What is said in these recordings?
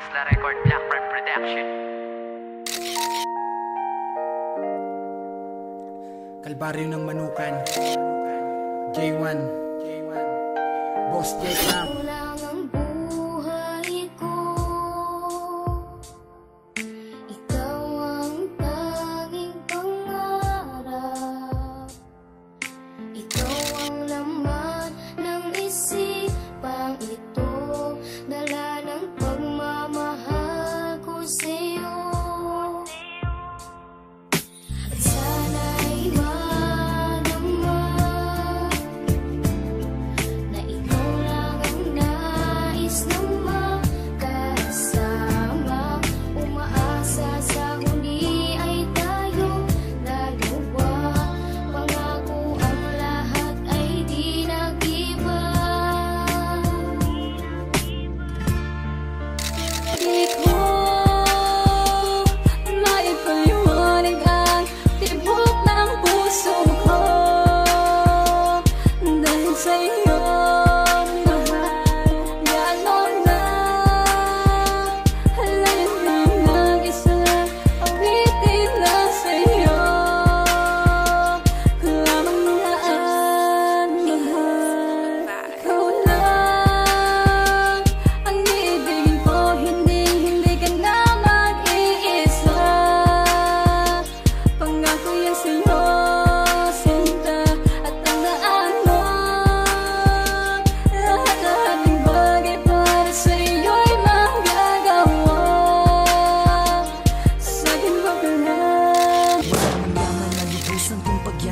Hasla Record, Blackbird Production. Kalbaryo ng Manukan, J1, Boss J Cam.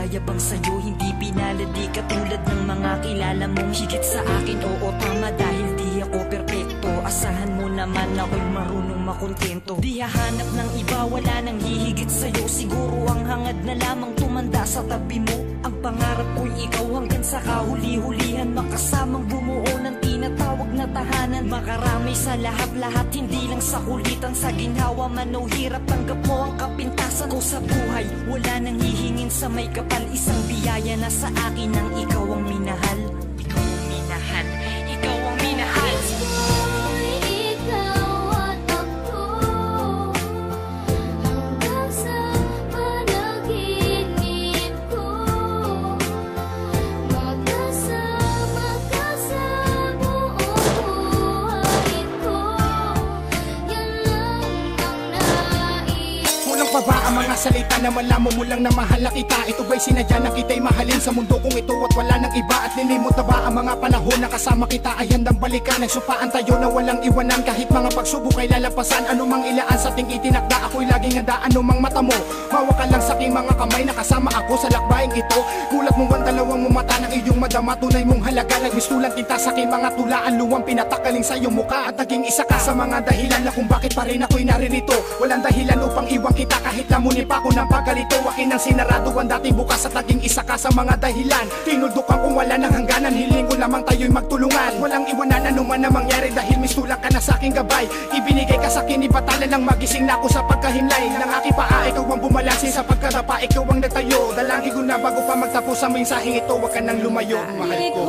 Yabang sa'yo, hindi pinalad, di katulad ng mga kilala mong higit sa akin. Oo, tama, dahil di ako perpekto. Asahan mo naman ako'y marunong makontento. Di hahanap ng iba, wala nang hihigit sa'yo. Siguro ang hangad na lamang tumanda sa tabi mo. Ang pangarap ko'y ikaw hanggang sa kahuli-hulihan, makasamang bumuo ng tinatawag na tahanan. Makarami sa lahat-lahat, hindi lang sa kulitan. Sa ginhawa man o hirap, tanggap mo ang kapintasan ko sa buhay. Wala nang hihingin sa may kapal, isang biyaya na sa akin ang ikaw ang minahal. Ikaw ang minahal, ikaw ang minahal. Pa ba ang mga salita na malaman mo lang na mahal na kita? Ito ba'y sinadya na kita'y mahalin sa mundo kong ito at wala nang iba? At nilimot na ba ang mga panahon na kasama kita ay handang balikan? Nagsupaan tayo na walang iwanan kahit mga pagsubok ay lalampasan. Anumang ilaan sa ting itinakda, ako'y laging handa. Anumang mata mo, mawak ka lang sa aking mga kamay na kasama ako sa lakbaing ito. Kulat mo ang dalawang mo mata ng iyong madama, tunay mong halaga. Nagmistulang tinta sa aking mga tulaan, luwang pinatakaling sa iyong mukha. At naging isa ka sa mga dahilan na kung bakit pa rin ako'y naririto. Walang dahilan upang iwan kita kahit namunip ako ng pagkalito. Akin ang sinarado ang dating bukas at naging isa ka sa mga dahilan. Tinuldukan kung wala ng hangganan, hiling ko lamang tayo'y magtulungan. Walang iwanan anuman na mangyari dahil mistulak ka na sa aking gabay. Ibinigay ka sa akin, ibatalan ng magising na ako sa pagkahimlay ng aking paa. Ikaw ang bumalansin sa pagkadapa, ikaw ang nagtayo. Dalangin ko na bago pa magtapos ang mensaheng ito, wag ka nang lumayo, mahal ko.